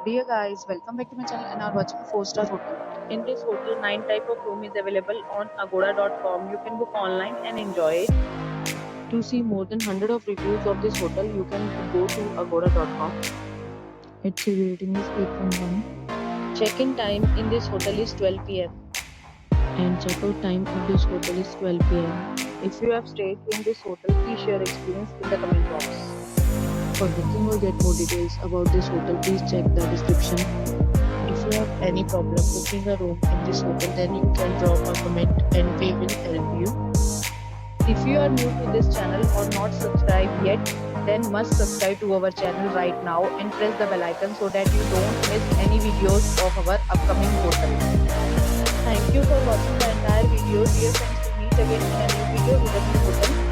Dear guys, welcome back to my channel and are watching a 4-star hotel. In this hotel, 9 type of room is available on agoda.com. You can book online and enjoy it. To see more than 100 of reviews of this hotel, you can go to agoda.com. Its rating is 8.1. Check-in time in this hotel is 12 p.m. and check-out time of this hotel is 12 p.m. If you have stayed in this hotel, please share experience in the comment box. For booking or get more details about this hotel, please check the description. If you have any problem booking a room in this hotel, then you can drop a comment and we will help you. If you are new to this channel or not subscribed yet, then must subscribe to our channel right now and press the bell icon so that you don't miss any videos of our upcoming hotel. Thank you for watching the entire video. Dear friends, we meet again in a new video with a new hotel.